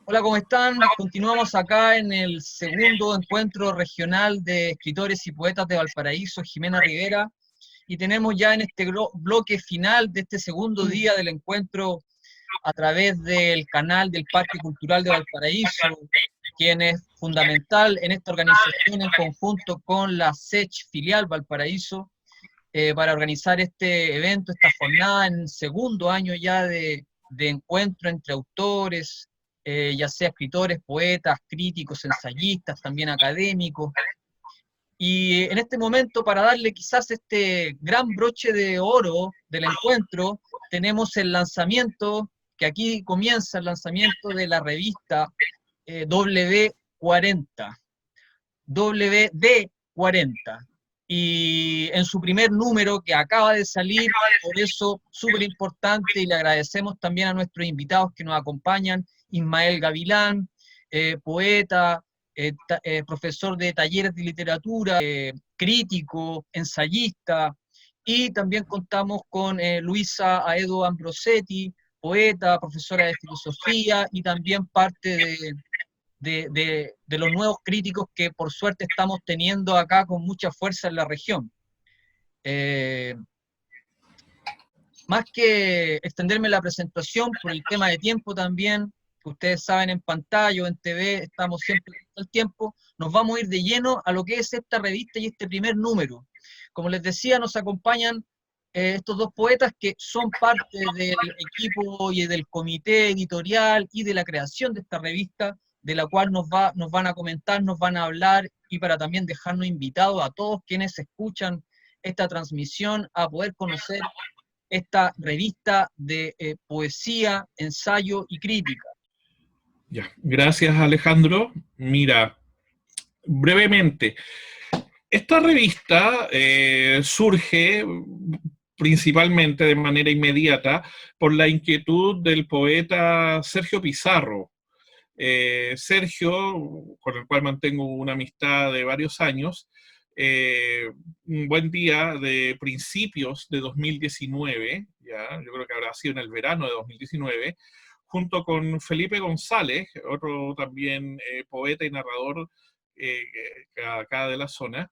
Hola, ¿cómo están? Continuamos acá en el segundo encuentro regional de escritores y poetas de Valparaíso, Jimena Rivera, y tenemos ya en este bloque final de este segundo día del encuentro a través del canal del Parque Cultural de Valparaíso, quien es fundamental en esta organización en conjunto con la SECH filial Valparaíso, para organizar este evento, esta jornada en segundo año ya de encuentro entre autores, ya sea escritores, poetas, críticos, ensayistas, también académicos. Y en este momento, para darle quizás este gran broche de oro del encuentro, tenemos el lanzamiento, que aquí comienza el lanzamiento de la revista W40, WD40. Y en su primer número que acaba de salir, por eso súper importante, y le agradecemos también a nuestros invitados que nos acompañan, Ismael Gavilán, poeta, profesor de talleres de literatura, crítico, ensayista, y también contamos con Luisa Aedo Ambrosetti, poeta, profesora de filosofía y también parte de los nuevos críticos que por suerte estamos teniendo acá con mucha fuerza en la región. Más que extenderme la presentación por el tema de tiempo también, que ustedes saben en pantalla o en TV, estamos siempre todo el tiempo, nos vamos a ir de lleno a lo que es esta revista y este primer número. Como les decía, nos acompañan estos dos poetas que son parte del equipo y del comité editorial y de la creación de esta revista, de la cual nos van a comentar, nos van a hablar, y para también dejarnos invitados a todos quienes escuchan esta transmisión a poder conocer esta revista de poesía, ensayo y crítica. Ya, gracias Alejandro. Mira, brevemente, esta revista surge principalmente de manera inmediata por la inquietud del poeta Sergio Pizarro. Sergio, con el cual mantengo una amistad de varios años, un buen día de principios de 2019, ¿ya? Yo creo que habrá sido en el verano de 2019, junto con Felipe González, otro también poeta y narrador acá de la zona,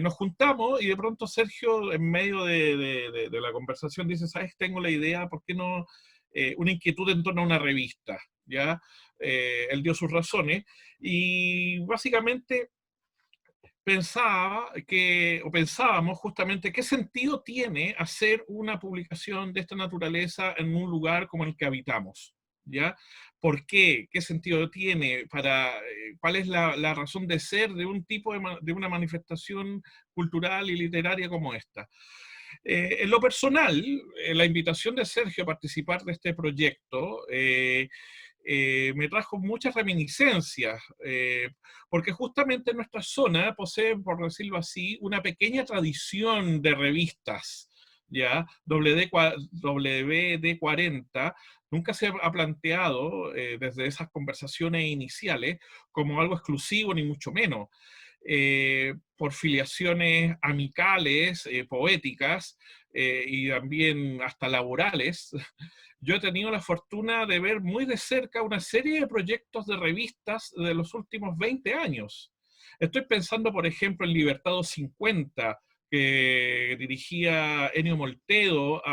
nos juntamos y de pronto Sergio, en medio de la conversación, dice, ¿sabes? Tengo la idea, ¿por qué no? Una inquietud en torno a una revista, ¿ya? Él dio sus razones y básicamente pensábamos justamente qué sentido tiene hacer una publicación de esta naturaleza en un lugar como el que habitamos, ¿ya? ¿Por qué? ¿Qué sentido tiene? ¿Cuál es la razón de ser de un tipo de una manifestación cultural y literaria como esta? En lo personal, la invitación de Sergio a participar de este proyecto me trajo muchas reminiscencias, porque justamente nuestra zona posee, por decirlo así, una pequeña tradición de revistas, ¿ya? WD40 nunca se ha planteado desde esas conversaciones iniciales como algo exclusivo, ni mucho menos. Por filiaciones amicales, poéticas y también hasta laborales, yo he tenido la fortuna de ver muy de cerca una serie de proyectos de revistas de los últimos 20 años. Estoy pensando, por ejemplo, en Libertado 50, que dirigía Ennio Moltedo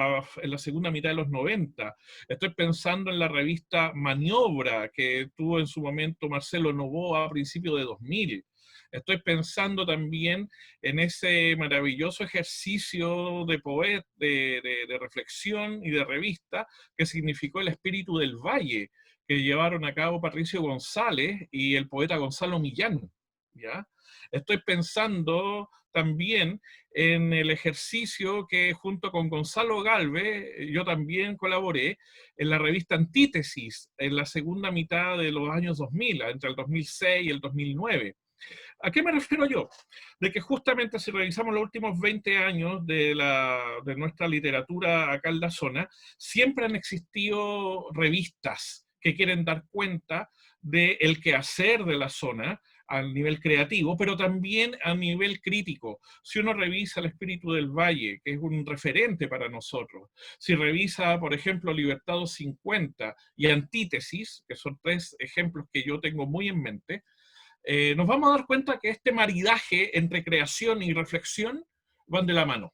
en la segunda mitad de los 90. Estoy pensando en la revista Maniobra, que tuvo en su momento Marcelo Novoa a principios de 2000. Estoy pensando también en ese maravilloso ejercicio de reflexión y de revista que significó El Espíritu del Valle, que llevaron a cabo Patricio González y el poeta Gonzalo Millán, ¿ya? Estoy pensando también en el ejercicio que junto con Gonzalo Galvez yo también colaboré en la revista Antítesis en la segunda mitad de los años 2000, entre el 2006 y el 2009. ¿A qué me refiero yo? De que justamente si revisamos los últimos 20 años de nuestra literatura acá en la zona, siempre han existido revistas que quieren dar cuenta del quehacer de la zona a nivel creativo, pero también a nivel crítico. Si uno revisa El Espíritu del Valle, que es un referente para nosotros, si revisa, por ejemplo, Libertado 50 y Antítesis, que son tres ejemplos que yo tengo muy en mente, nos vamos a dar cuenta que este maridaje entre creación y reflexión van de la mano.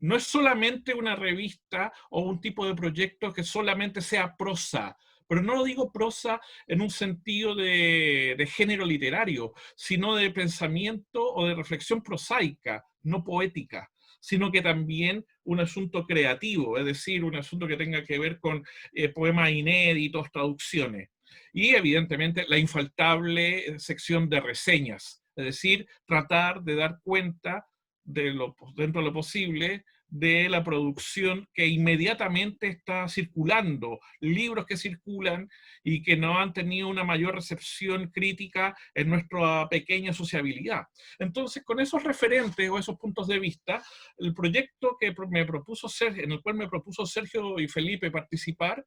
No es solamente una revista o un tipo de proyecto que solamente sea prosa, pero no lo digo prosa en un sentido de género literario, sino de pensamiento o de reflexión prosaica, no poética, sino que también un asunto creativo, es decir, un asunto que tenga que ver con poemas inéditos, traducciones. Y evidentemente la infaltable sección de reseñas, es decir, tratar de dar cuenta dentro de lo posible de la producción que inmediatamente está circulando, libros que circulan y que no han tenido una mayor recepción crítica en nuestra pequeña sociabilidad. Entonces, con esos referentes o esos puntos de vista, el proyecto que me propuso en el cual me propuso Sergio y Felipe participar,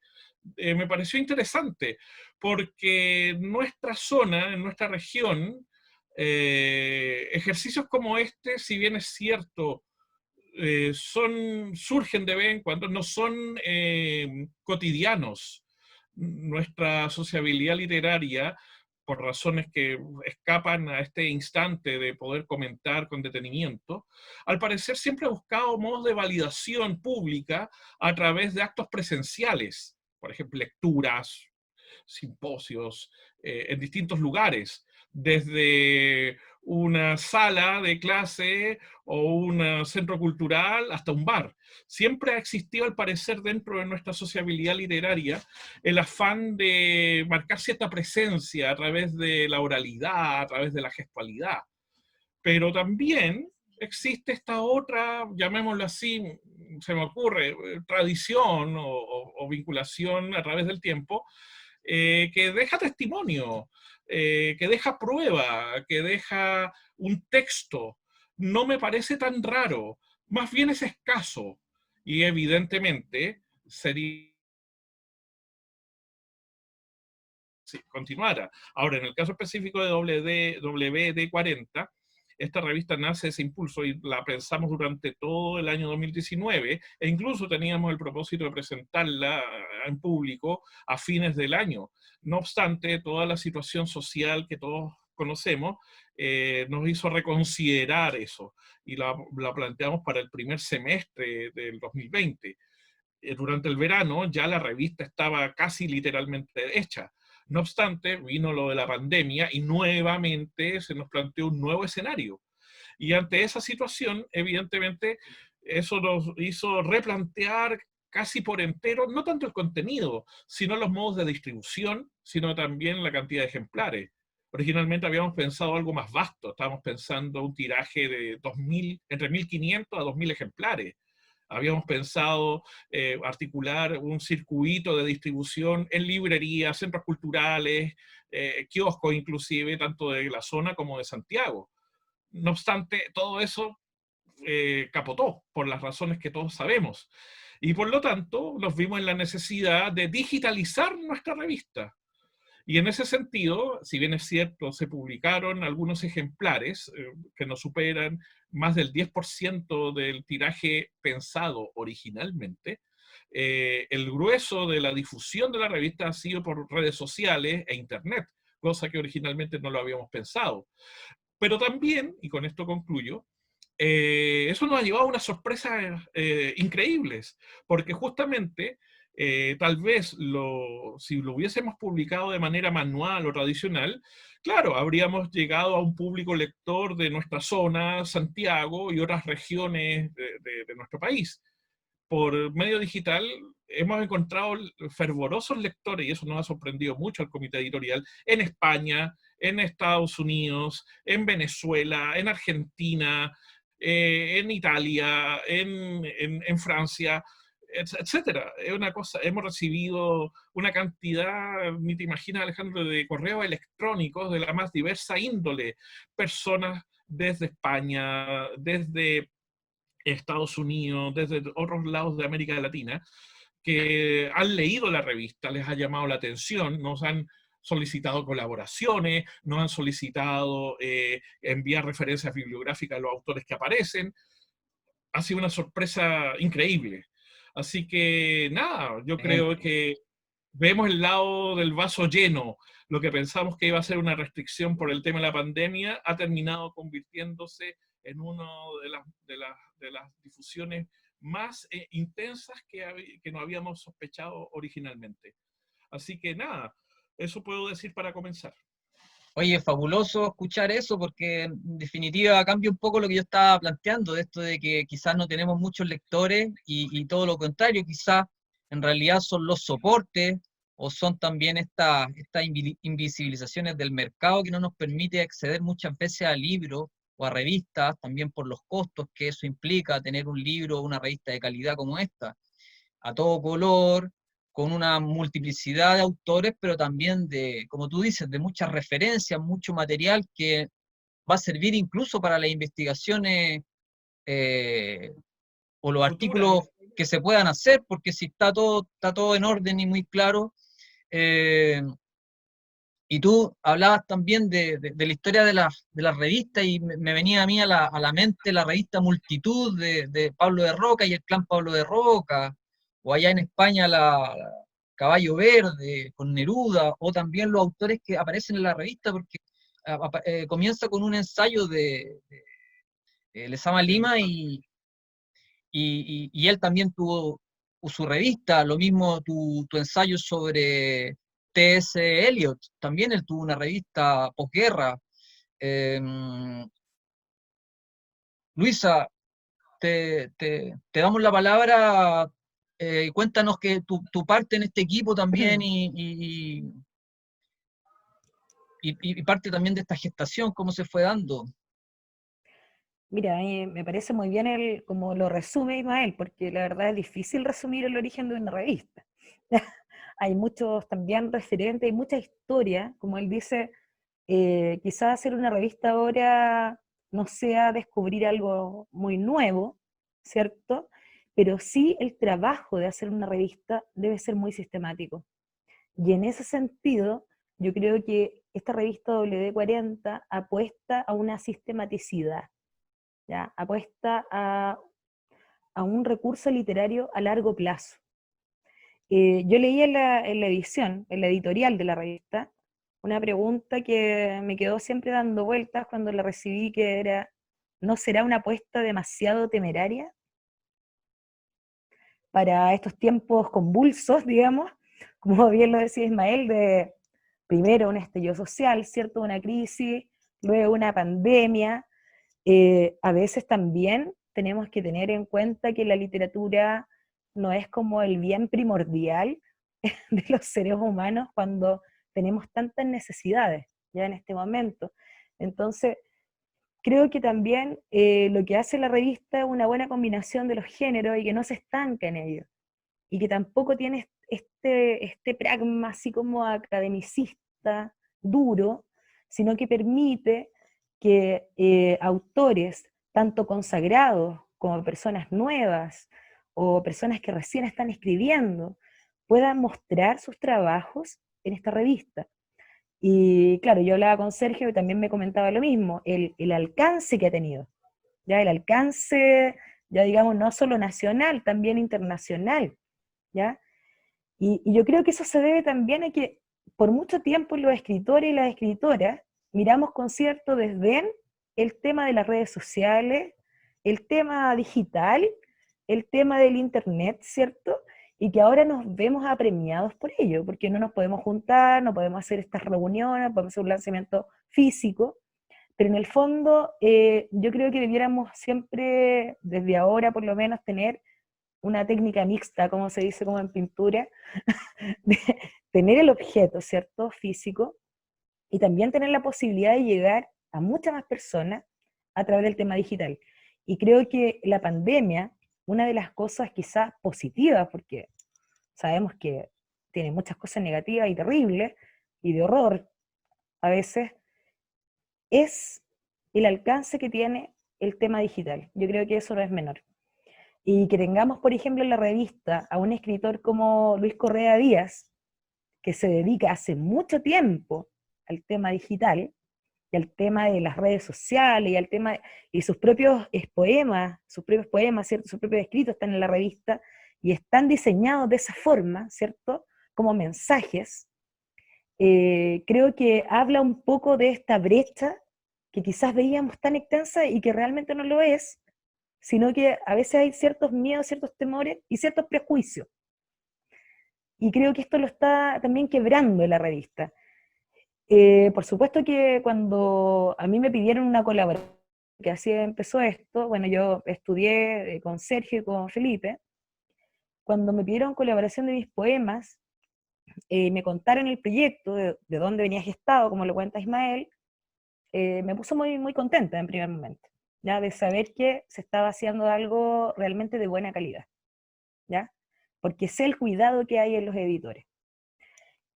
me pareció interesante, porque en nuestra zona, en nuestra región, ejercicios como este, si bien es cierto, surgen de vez en cuando, no son cotidianos. Nuestra sociabilidad literaria, por razones que escapan a este instante de poder comentar con detenimiento, al parecer siempre ha buscado modos de validación pública a través de actos presenciales, por ejemplo, lecturas, simposios, en distintos lugares, desde una sala de clase o un centro cultural hasta un bar. Siempre ha existido, al parecer, dentro de nuestra sociabilidad literaria, el afán de marcar cierta presencia a través de la oralidad, a través de la gestualidad. Pero también existe esta otra, llamémoslo así, se me ocurre, tradición o vinculación a través del tiempo, que deja testimonio, que deja prueba, que deja un texto. No me parece tan raro, más bien es escaso. Y evidentemente sería si continuara. Ahora, en el caso específico de WD40, esta revista nace ese impulso y la pensamos durante todo el año 2019 e incluso teníamos el propósito de presentarla en público a fines del año. No obstante, toda la situación social que todos conocemos nos hizo reconsiderar eso y la planteamos para el primer semestre del 2020. Durante el verano ya la revista estaba casi literalmente hecha. No obstante, vino lo de la pandemia y nuevamente se nos planteó un nuevo escenario. Y ante esa situación, evidentemente, eso nos hizo replantear casi por entero, no tanto el contenido, sino los modos de distribución, sino también la cantidad de ejemplares. Originalmente habíamos pensado algo más vasto, estábamos pensando un tiraje de 2000, entre 1500 a 2000 ejemplares. Habíamos pensado articular un circuito de distribución en librerías, centros culturales, kioscos inclusive, tanto de la zona como de Santiago. No obstante, todo eso capotó por las razones que todos sabemos. Y por lo tanto, nos vimos en la necesidad de digitalizar nuestra revista. Y en ese sentido, si bien es cierto, se publicaron algunos ejemplares que no superan más del 10% del tiraje pensado originalmente, el grueso de la difusión de la revista ha sido por redes sociales e internet, cosa que originalmente no lo habíamos pensado. Pero también, y con esto concluyo, eso nos ha llevado a unas sorpresas increíbles, porque justamente tal vez si lo hubiésemos publicado de manera manual o tradicional, claro, habríamos llegado a un público lector de nuestra zona, Santiago y otras regiones de nuestro país. por medio digital hemos encontrado fervorosos lectores, y eso nos ha sorprendido mucho al comité editorial, en España, en Estados Unidos, en Venezuela, en Argentina, en Italia, en Francia, etcétera. Es una cosa, hemos recibido una cantidad, ni te imaginas, Alejandro, de correos electrónicos de la más diversa índole, personas desde España, desde Estados Unidos, desde otros lados de América Latina, que han leído la revista, les ha llamado la atención, nos han solicitado colaboraciones, nos han solicitado enviar referencias bibliográficas a los autores que aparecen. Ha sido una sorpresa increíble. Así que nada, yo creo que vemos el lado del vaso lleno. Lo que pensamos que iba a ser una restricción por el tema de la pandemia ha terminado convirtiéndose en una de las difusiones más intensas que no habíamos sospechado originalmente. Así que nada, eso puedo decir para comenzar. Oye, fabuloso escuchar eso porque en definitiva cambia un poco lo que yo estaba planteando, de esto de que quizás no tenemos muchos lectores y todo lo contrario, quizás en realidad son los soportes o son también estas invisibilizaciones del mercado que no nos permite acceder muchas veces a libros o a revistas, también por los costos que eso implica tener un libro o una revista de calidad como esta, a todo color, con una multiplicidad de autores, pero también de, como tú dices, de muchas referencias, mucho material que va a servir incluso para las investigaciones o los Futura. artículos que se puedan hacer, porque si está todo en orden y muy claro. eh, y tú hablabas también de la historia de las revistas y me venía a mí a la mente la revista Multitud de Pablo de Roca y el clan Pablo de Roca, o allá en España la Caballo Verde con Neruda, o también los autores que aparecen en la revista, porque comienza con un ensayo de Lezama Lima y él también tuvo su revista, lo mismo tu ensayo sobre T.S. Eliot, también él tuvo una revista posguerra. Eh, Luisa, te damos la palabra, cuéntanos que tu parte en este equipo también y parte también de esta gestación, cómo se fue dando. Mira, a mí me parece muy bien como lo resume Ismael, porque la verdad es difícil resumir el origen de una revista. Hay muchos también referentes, hay mucha historia, como él dice, quizás hacer una revista ahora no sea descubrir algo muy nuevo, ¿cierto? Pero sí el trabajo de hacer una revista debe ser muy sistemático. Y en ese sentido, yo creo que esta revista WD40 apuesta a una sistematicidad, ¿ya? Apuesta a un recurso literario a largo plazo. Yo leí en la edición, en la editorial de la revista, una pregunta que me quedó siempre dando vueltas cuando la recibí, que era, ¿no será una apuesta demasiado temeraria para estos tiempos convulsos, digamos? Como bien lo decía Ismael, de primero un estallido social, ¿cierto? Una crisis, luego una pandemia. A veces también tenemos que tener en cuenta que la literatura no es como el bien primordial de los seres humanos cuando tenemos tantas necesidades ya en este momento. Entonces, creo que también lo que hace la revista es una buena combinación de los géneros y que no se estanca en ello. Y que tampoco tiene este pragma así como academicista, duro, sino que permite que autores, tanto consagrados como personas nuevas o personas que recién están escribiendo, puedan mostrar sus trabajos en esta revista. Y claro, yo hablaba con Sergio y también me comentaba lo mismo, el alcance que ha tenido, ya el alcance, ya digamos, no solo nacional, también internacional, ¿ya? Y yo creo que eso se debe también a que por mucho tiempo los escritores y las escritoras miramos con cierto desdén el tema de las redes sociales, el tema digital, el tema del internet, ¿cierto? Y que ahora nos vemos apremiados por ello, porque no nos podemos juntar, no podemos hacer estas reuniones, podemos hacer un lanzamiento físico, pero en el fondo yo creo que debiéramos siempre, desde ahora por lo menos, tener una técnica mixta, como se dice como en pintura, de tener el objeto, ¿cierto?, físico, y también tener la posibilidad de llegar a muchas más personas a través del tema digital. Y creo que la pandemia, una de las cosas quizás positivas, porque sabemos que tiene muchas cosas negativas y terribles, y de horror a veces, es el alcance que tiene el tema digital. Yo creo que eso no es menor. Y que tengamos, por ejemplo, en la revista a un escritor como Luis Correa Díaz, que se dedica hace mucho tiempo al tema digital, y al tema de las redes sociales, y al tema, y sus propios poemas, ¿cierto? Sus propios escritos están en la revista, y están diseñados de esa forma, ¿cierto?, como mensajes. Creo que habla un poco de esta brecha que quizás veíamos tan extensa y que realmente no lo es, sino que a veces hay ciertos miedos, ciertos temores y ciertos prejuicios. Y creo que esto lo está también quebrando en la revista. Por supuesto que cuando a mí me pidieron una colaboración, que así empezó esto, bueno, yo estudié con Sergio y con Felipe, cuando me pidieron colaboración de mis poemas, me contaron el proyecto, de dónde venía gestado, como lo cuenta Ismael, me puso muy, muy contenta en primer momento, ¿ya? De saber que se estaba haciendo algo realmente de buena calidad, ¿ya? Porque sé el cuidado que hay en los editores.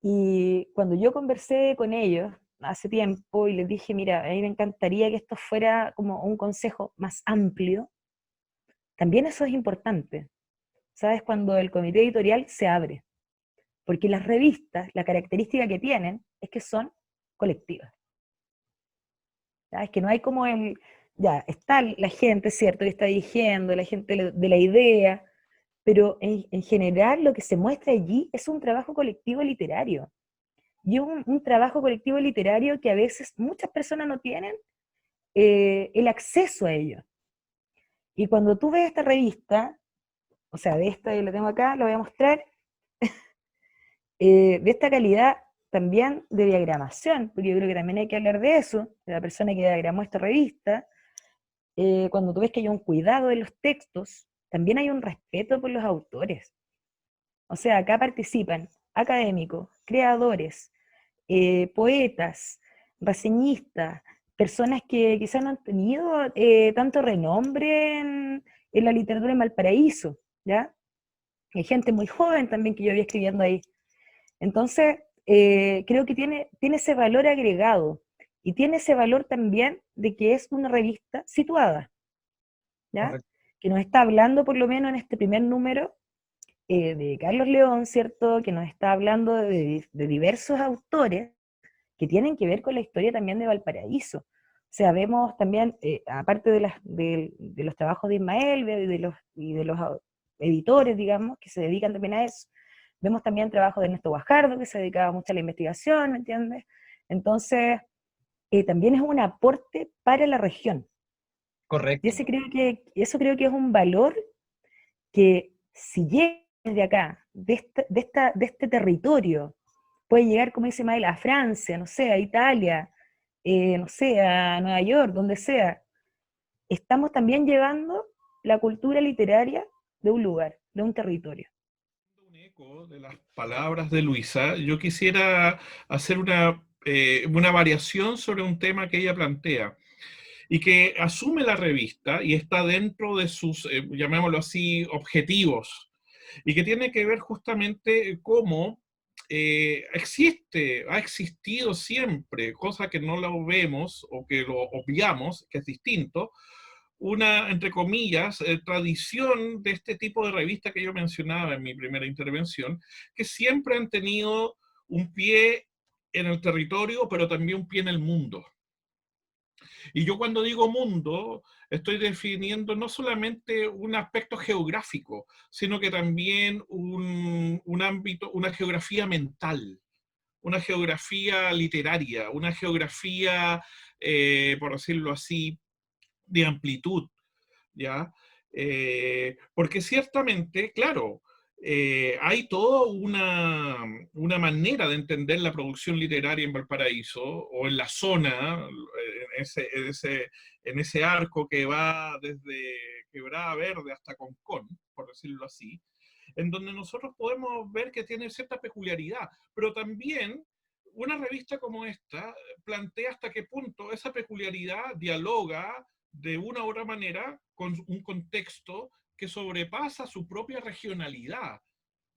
Y cuando yo conversé con ellos hace tiempo y les dije, mira, a mí me encantaría que esto fuera como un consejo más amplio, también eso es importante, ¿sabes? Cuando el comité editorial se abre, porque las revistas, la característica que tienen es que son colectivas. ¿Ya? Es que no hay como ya, está la gente, ¿cierto?, que está dirigiendo, la gente de la idea, pero en general lo que se muestra allí es un trabajo colectivo literario. Y un trabajo colectivo literario que a veces muchas personas no tienen el acceso a ello. Y cuando tú ves esta revista, o sea, de esta que lo tengo acá, lo voy a mostrar, de esta calidad también de diagramación, porque yo creo que también hay que hablar de eso, de la persona que diagramó esta revista, cuando tú ves que hay un cuidado de los textos, también hay un respeto por los autores. O sea, acá participan académicos, creadores, poetas, reseñistas, personas que quizás no han tenido tanto renombre en la literatura en Valparaíso, ¿ya? Hay gente muy joven también que yo vi escribiendo ahí. Entonces, creo que tiene ese valor agregado, y tiene ese valor también de que es una revista situada, ¿ya? Correcto. Que nos está hablando, por lo menos en este primer número, de Carlos León, ¿cierto? Que nos está hablando de diversos autores que tienen que ver con la historia también de Valparaíso. O sea, vemos también, aparte de los trabajos de Ismael y de los editores, digamos, que se dedican también a eso, vemos también trabajo de Ernesto Guajardo, que se dedicaba mucho a la investigación, ¿me entiendes? Entonces, también es un aporte para la región. Y Correcto. eso creo que es un valor que, si llega desde acá, de este territorio, puede llegar, como dice Mael, a Francia, no sé, a Italia, no sé, a Nueva York, donde sea. Estamos también llevando la cultura literaria de un lugar, de un territorio. Un eco de las palabras de Luisa, yo quisiera hacer una variación sobre un tema que ella plantea y que asume la revista y está dentro de sus, llamémoslo así, objetivos, y que tiene que ver justamente cómo ha existido siempre, cosa que no lo vemos o que lo obviamos, que es distinto, una, entre comillas, tradición de este tipo de revista que yo mencionaba en mi primera intervención, que siempre han tenido un pie en el territorio, pero también un pie en el mundo. Y yo cuando digo mundo, estoy definiendo no solamente un aspecto geográfico, sino que también un ámbito, una geografía mental, una geografía literaria, una geografía, por decirlo así, de amplitud, ¿ya? Porque ciertamente, claro, hay toda una manera de entender la producción literaria en Valparaíso o en la zona, en ese arco que va desde Quebrada Verde hasta Concón, por decirlo así, en donde nosotros podemos ver que tiene cierta peculiaridad, pero también una revista como esta plantea hasta qué punto esa peculiaridad dialoga de una u otra manera con un contexto que sobrepasa su propia regionalidad,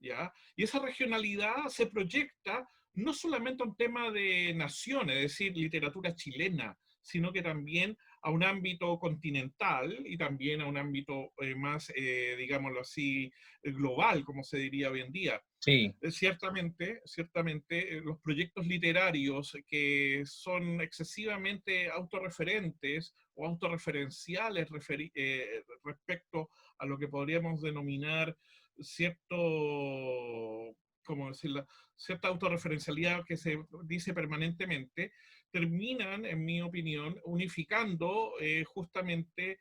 ¿ya? Y esa regionalidad se proyecta no solamente a un tema de nación, es decir, literatura chilena, sino que también a un ámbito continental y también a un ámbito más, digámoslo así, global, como se diría hoy en día. Sí. Ciertamente, los proyectos literarios que son excesivamente autorreferentes o autorreferenciales respecto a lo que podríamos denominar cierto, ¿cómo decirlo?, cierta autorreferencialidad que se dice permanentemente, terminan, en mi opinión, unificando justamente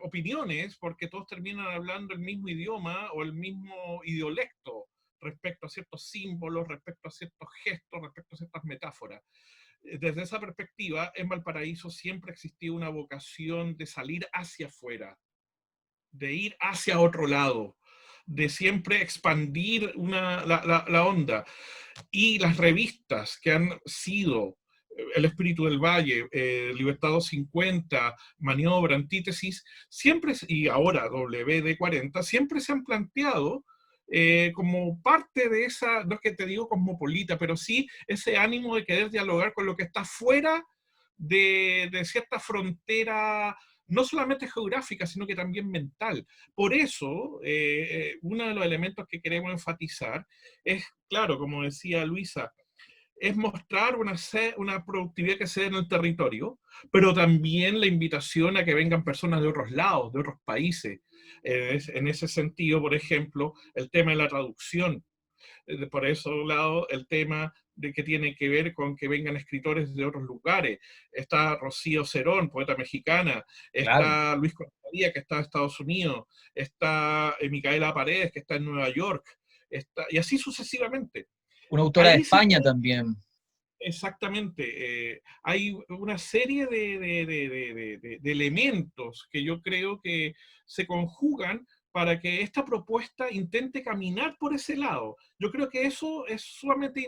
opiniones, porque todos terminan hablando el mismo idioma o el mismo idiolecto respecto a ciertos símbolos, respecto a ciertos gestos, respecto a ciertas metáforas. Desde esa perspectiva, en Valparaíso siempre existió una vocación de salir hacia afuera, de ir hacia otro lado, de siempre expandir la onda. Y las revistas que han sido El Espíritu del Valle, Libertad 250, Maniobra, Antítesis, siempre, y ahora WD40, siempre se han planteado como parte de esa, no es que te digo cosmopolita, pero sí ese ánimo de querer dialogar con lo que está fuera de cierta frontera, no solamente geográfica, sino que también mental. Por eso, uno de los elementos que queremos enfatizar es, claro, como decía Luisa, es mostrar una productividad que se dé en el territorio, pero también la invitación a que vengan personas de otros lados, de otros países. En ese sentido, por ejemplo, el tema de la traducción. Por eso lado, el tema de que tiene que ver con que vengan escritores de otros lugares. Está Rocío Cerón, poeta mexicana, Claro. está Luis Cortadía, que está en Estados Unidos, está Micaela Paredes, que está en Nueva York, y así sucesivamente. Una autora de Ahí España también. exactamente. Hay una serie de elementos que yo creo que se conjugan para que esta propuesta intente caminar por ese lado. Yo creo que eso es sumamente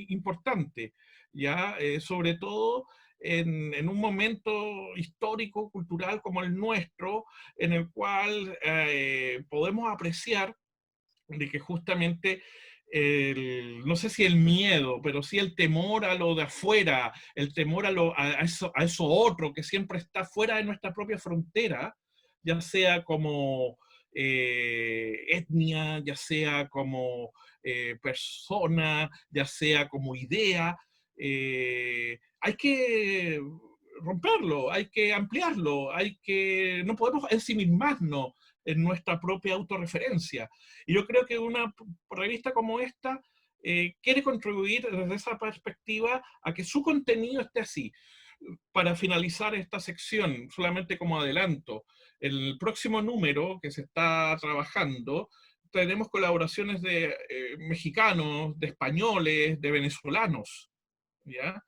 importante, ¿ya? Sobre todo en un momento histórico, cultural como el nuestro, en el cual podemos apreciar de que justamente no sé si el miedo, pero sí el temor a lo de afuera, el temor a eso otro que siempre está fuera de nuestra propia frontera, ya sea como etnia, ya sea como persona, ya sea como idea, hay que romperlo, hay que ampliarlo, no podemos ensimismarnos en nuestra propia autorreferencia. Y yo creo que una revista como esta quiere contribuir desde esa perspectiva a que su contenido esté así. Para finalizar esta sección, solamente como adelanto, el próximo número que se está trabajando, tenemos colaboraciones de mexicanos, de españoles, de venezolanos, ¿ya?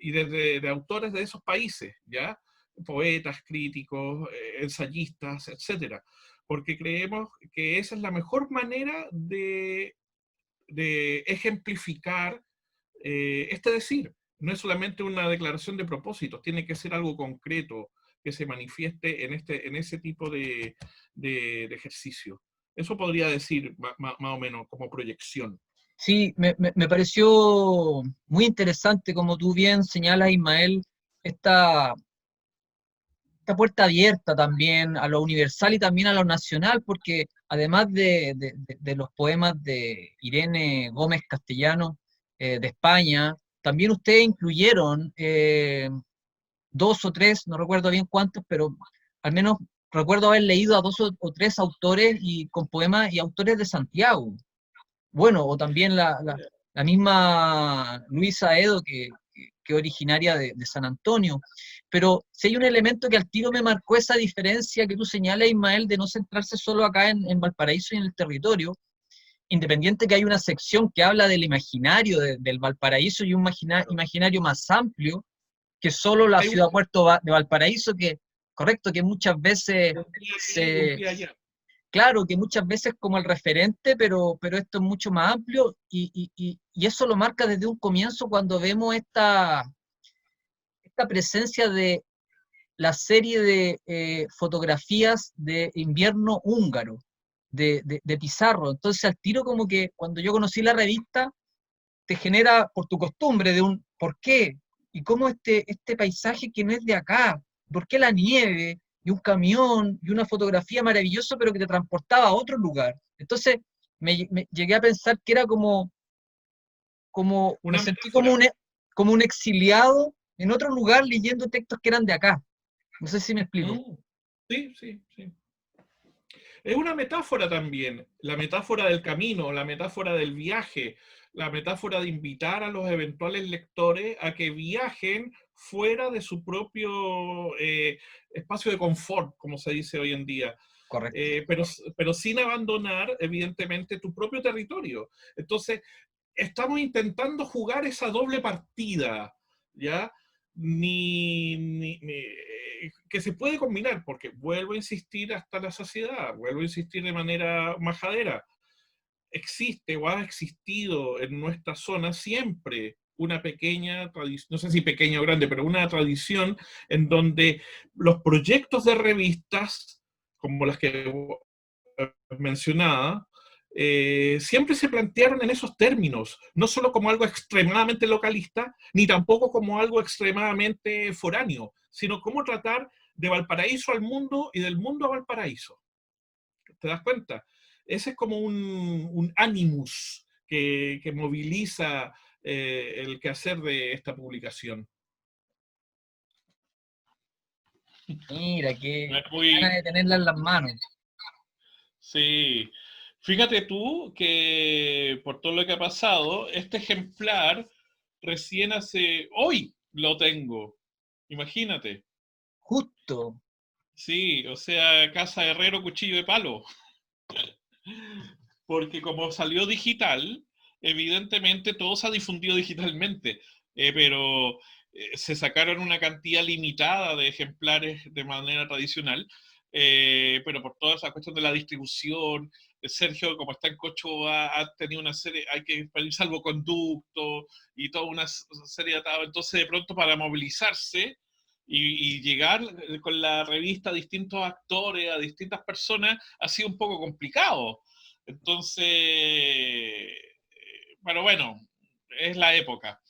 Y de autores de esos países, ¿ya? Poetas, críticos, ensayistas, etcétera, porque creemos que esa es la mejor manera de ejemplificar este decir. No es solamente una declaración de propósitos, tiene que ser algo concreto que se manifieste en ese tipo de ejercicio. Eso podría decir más o menos como proyección. Sí, me pareció muy interesante, como tú bien señalas, Ismael, esta puerta abierta también a lo universal y también a lo nacional, porque además de los poemas de Irene Gómez Castellano, de España, también ustedes incluyeron dos o tres, no recuerdo bien cuántos, pero al menos recuerdo haber leído a dos o tres autores y con poemas y autores de Santiago. Bueno, o también la misma Luisa Edo, que es originaria de San Antonio. Pero si hay un elemento que al tiro me marcó esa diferencia que tú señalas, Ismael, de no centrarse solo acá en Valparaíso y en el territorio, independiente que hay una sección que habla del imaginario del Valparaíso y un imaginario más amplio que solo la ciudad puerto de Valparaíso, que, correcto, que muchas veces claro, que muchas veces como el referente, pero esto es mucho más amplio y eso lo marca desde un comienzo cuando vemos esta presencia de la serie de fotografías de invierno húngaro, de Pizarro. Entonces al tiro como que cuando yo conocí la revista, te genera por tu costumbre de un ¿por qué? ¿Y cómo este paisaje que no es de acá? ¿Por qué la nieve? Y un camión, y una fotografía maravillosa, pero que te transportaba a otro lugar. Entonces me llegué a pensar que era me Una sentí metáfora. como un exiliado en otro lugar leyendo textos que eran de acá. No sé si me explico. Mm, sí, sí, sí. Es una metáfora también, la metáfora del camino, la metáfora del viaje, la metáfora de invitar a los eventuales lectores a que viajen fuera de su propio espacio de confort, como se dice hoy en día. Correcto. Pero sin abandonar, evidentemente, tu propio territorio. Entonces, estamos intentando jugar esa doble partida, ¿ya? Que se puede combinar, porque vuelvo a insistir hasta la saciedad, vuelvo a insistir de manera majadera. Existe o ha existido en nuestra zona siempre una pequeña tradición, no sé si pequeña o grande, pero una tradición en donde los proyectos de revistas, como las que mencionaba, siempre se plantearon en esos términos, no solo como algo extremadamente localista, ni tampoco como algo extremadamente foráneo, sino cómo tratar de Valparaíso al mundo y del mundo a Valparaíso. ¿Te das cuenta? Ese es como un animus que moviliza el quehacer de esta publicación. Mira, qué Es muy, ganas de tenerla en las manos. sí. Fíjate tú que por todo lo que ha pasado, este ejemplar recién hoy lo tengo. Imagínate. Justo. Sí, o sea, casa herrero, cuchillo de palo. Porque como salió digital, evidentemente todo se ha difundido digitalmente, pero se sacaron una cantidad limitada de ejemplares de manera tradicional, pero por toda esa cuestión de la distribución, Sergio, como está en Cochoa, ha tenido una serie, hay que pedir salvoconducto y toda una serie de atados, entonces de pronto para movilizarse y llegar con la revista a distintos actores, a distintas personas, ha sido un poco complicado. Entonces, pero bueno, es la época.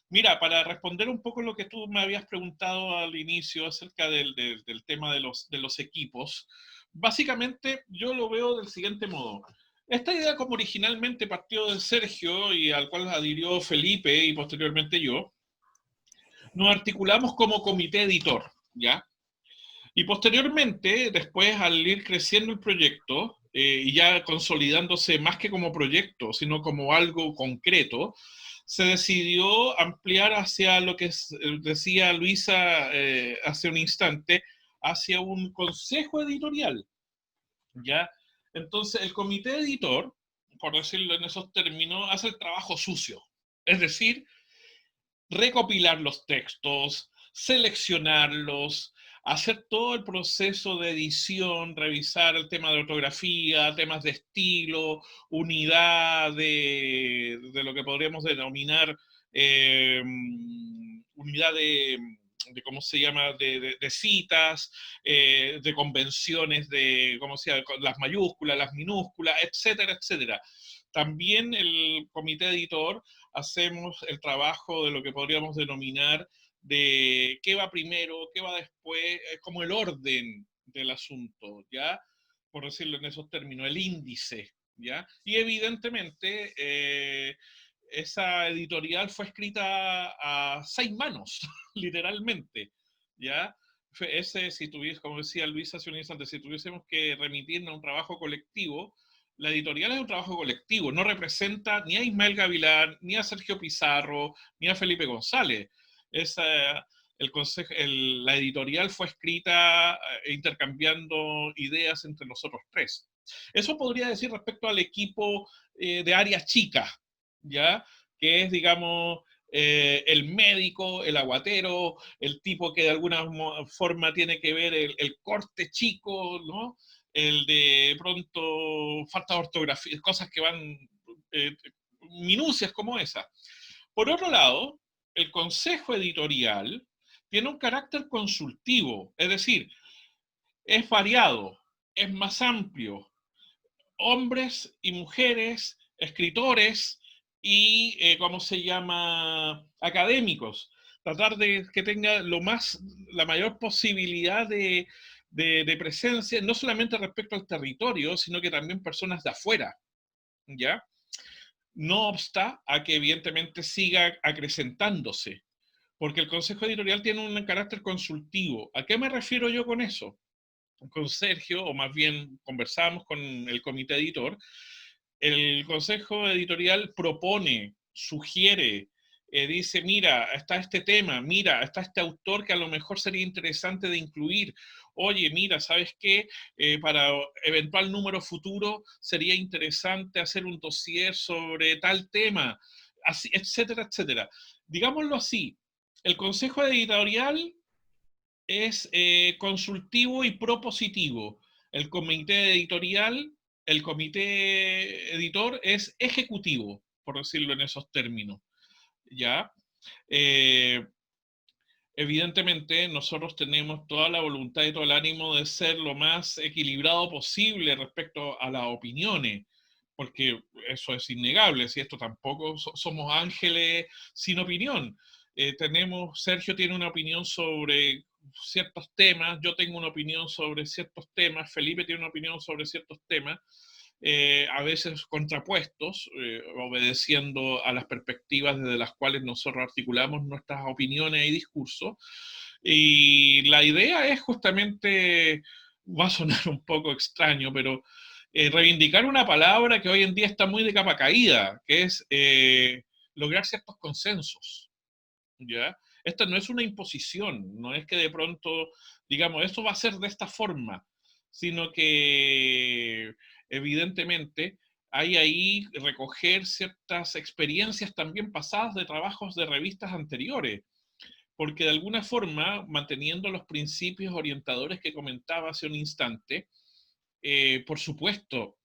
Mira, para responder un poco lo que tú me habías preguntado al inicio acerca del tema de los equipos, básicamente yo lo veo del siguiente modo. Esta idea como originalmente partió de Sergio y al cual adhirió Felipe y posteriormente yo, nos articulamos como comité editor, ¿ya? Y posteriormente, después al ir creciendo el proyecto y ya consolidándose más que como proyecto, sino como algo concreto, se decidió ampliar hacia lo que decía Luisa hace un instante, hacia un consejo editorial, ¿ya? Entonces, el comité editor, por decirlo en esos términos, hace el trabajo sucio. Es decir, recopilar los textos, seleccionarlos, hacer todo el proceso de edición, revisar el tema de ortografía, temas de estilo, unidad de lo que podríamos denominar unidad ¿cómo se llama?, de citas, de convenciones de, ¿cómo se llama?, las mayúsculas, las minúsculas, etcétera, etcétera. También el comité editor hacemos el trabajo de lo que podríamos denominar de qué va primero, qué va después, como el orden del asunto, ¿ya? Por decirlo en esos términos, el índice, ¿ya? Y evidentemente esa editorial fue escrita a 6 manos, literalmente, ¿ya? Ese, si tuviese, como decía Luis hace un instante, si tuviésemos que remitirnos a un trabajo colectivo, la editorial es un trabajo colectivo, no representa ni a Ismael Gavilán, ni a Sergio Pizarro, ni a Felipe González. La editorial fue escrita intercambiando ideas entre nosotros tres. Eso podría decir respecto al equipo de áreas chicas, ¿ya? Que es, digamos, el médico, el aguatero, el tipo que de alguna forma tiene que ver el corte chico, ¿no? el de pronto falta de ortografía, cosas que van, minucias como esa. Por otro lado, el consejo editorial tiene un carácter consultivo, es decir, es variado, es más amplio. Hombres y mujeres, escritores y, ¿cómo se llama?, académicos. Tratar de que tenga la mayor posibilidad de presencia, no solamente respecto al territorio, sino que también personas de afuera, ¿ya? No obsta a que evidentemente siga acrecentándose, porque el consejo editorial tiene un carácter consultivo. ¿A qué me refiero yo con eso? Con Sergio, o más bien conversamos con el comité editor, el consejo editorial propone, sugiere, dice, mira, está este tema, mira, está este autor que a lo mejor sería interesante de incluir, oye, mira, ¿sabes qué? Para eventual número futuro sería interesante hacer un dossier sobre tal tema, así, etcétera, etcétera. Digámoslo así, el consejo editorial es consultivo y propositivo. El comité editorial, el comité editor es ejecutivo, por decirlo en esos términos, ¿ya? Eh, Evidentemente, nosotros tenemos toda la voluntad y todo el ánimo de ser lo más equilibrado posible respecto a las opiniones, porque eso es innegable, si esto tampoco somos ángeles sin opinión. Sergio tiene una opinión sobre ciertos temas, yo tengo una opinión sobre ciertos temas, Felipe tiene una opinión sobre ciertos temas, a veces contrapuestos, obedeciendo a las perspectivas desde las cuales nosotros articulamos nuestras opiniones y discursos. Y la idea es justamente, va a sonar un poco extraño, pero reivindicar una palabra que hoy en día está muy de capa caída, que es lograr ciertos consensos, ¿ya? Esta no es una imposición, no es que de pronto, digamos, esto va a ser de esta forma, sino que evidentemente hay ahí recoger ciertas experiencias también pasadas de trabajos de revistas anteriores, porque de alguna forma, manteniendo los principios orientadores que comentaba hace un instante, por supuesto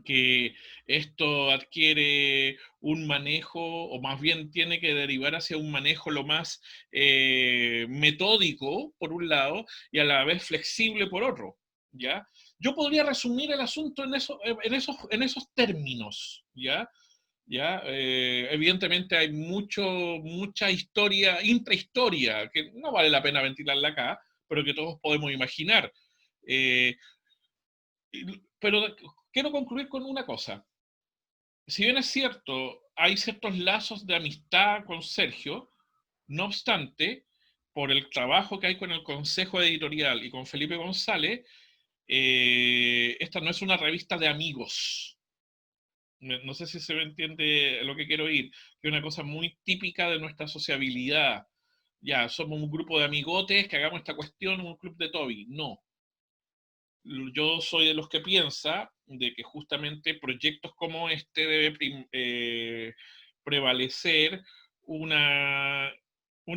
que esto adquiere un manejo, o más bien tiene que derivar hacia un manejo lo más metódico, por un lado, y a la vez flexible por otro, ¿ya? Yo podría resumir el asunto en esos términos, ¿ya? ¿Ya? Evidentemente hay mucha historia, intrahistoria, que no vale la pena ventilarla acá, pero que todos podemos imaginar. Eh, pero quiero concluir con una cosa. Si bien es cierto, hay ciertos lazos de amistad con Sergio, no obstante, por el trabajo que hay con el Consejo Editorial y con Felipe González, esta no es una revista de amigos. No sé si se me entiende lo que quiero ir, que es una cosa muy típica de nuestra sociabilidad. Ya, somos un grupo de amigotes que hagamos esta cuestión, un club de Toby. No. Yo soy de los que piensa de que justamente proyectos como este debe prevalecer un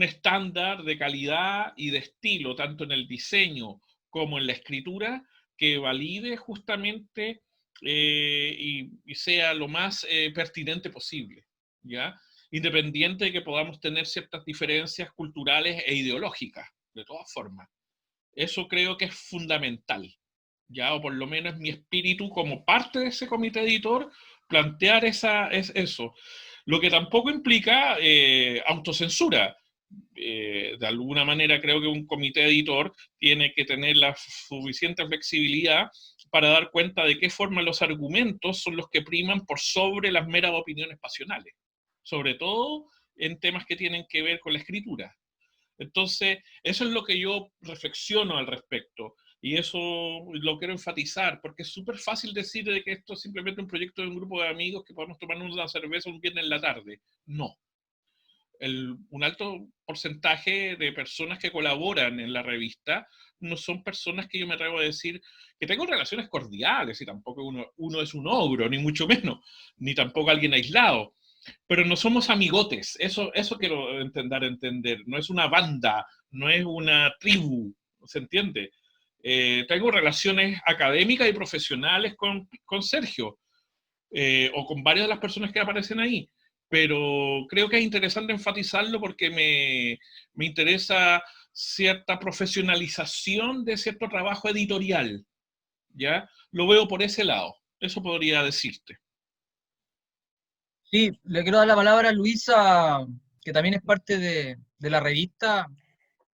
estándar de calidad y de estilo, tanto en el diseño como en la escritura, que valide justamente y sea lo más pertinente posible, ¿ya? Independiente de que podamos tener ciertas diferencias culturales e ideológicas, de todas formas. Eso creo que es fundamental, ¿ya? O por lo menos mi espíritu como parte de ese comité editor, plantear eso. Lo que tampoco implica autocensura. De alguna manera creo que un comité editor tiene que tener la suficiente flexibilidad para dar cuenta de qué forma los argumentos son los que priman por sobre las meras opiniones pasionales, sobre todo en temas que tienen que ver con la escritura. Entonces, eso es lo que yo reflexiono al respecto. Y eso lo quiero enfatizar, porque es súper fácil decir de que esto es simplemente un proyecto de un grupo de amigos que podemos tomar una cerveza un viernes en la tarde. No. Un alto porcentaje de personas que colaboran en la revista no son personas que yo me atrevo a decir que tengo relaciones cordiales, y tampoco uno es un ogro, ni mucho menos, ni tampoco alguien aislado. Pero no somos amigotes, eso quiero entender, no es una banda, no es una tribu, ¿se entiende? Tengo relaciones académicas y profesionales con Sergio, o con varias de las personas que aparecen ahí, pero creo que es interesante enfatizarlo porque me interesa cierta profesionalización de cierto trabajo editorial, ¿ya? Lo veo por ese lado, eso podría decirte. Sí, le quiero dar la palabra a Luisa, que también es parte de la revista.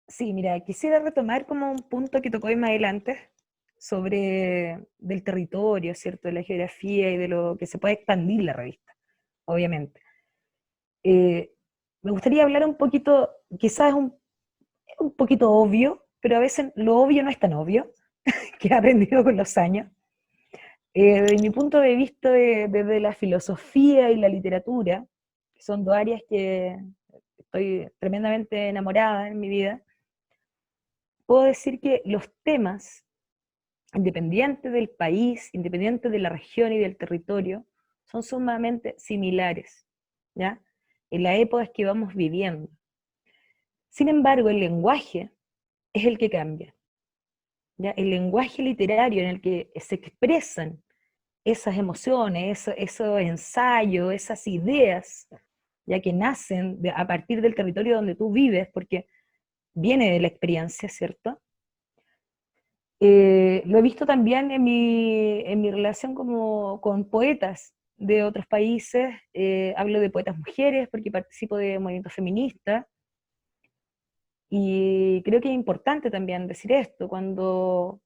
Sí, mira, quisiera retomar como un punto que tocó más adelante sobre del territorio, ¿cierto? De la geografía y de lo que se puede expandir la revista, obviamente. Me gustaría hablar un poquito, quizás un poquito obvio, pero a veces lo obvio no es tan obvio, que he aprendido con los años. Desde mi punto de vista, desde la filosofía y la literatura, que son dos áreas que estoy tremendamente enamorada en mi vida, puedo decir que los temas, independientes del país, independientes de la región y del territorio, son sumamente similares, ¿ya? En la época que vamos viviendo. Sin embargo, el lenguaje es el que cambia, ¿ya? El lenguaje literario en el que se expresan esas emociones, esos ensayos, esas ideas, ya que nacen a partir del territorio donde tú vives, porque viene de la experiencia, ¿cierto? Lo he visto también en mi relación como con poetas de otros países. Hablo de poetas mujeres porque participo de movimientos feministas, y creo que es importante también decir esto, cuando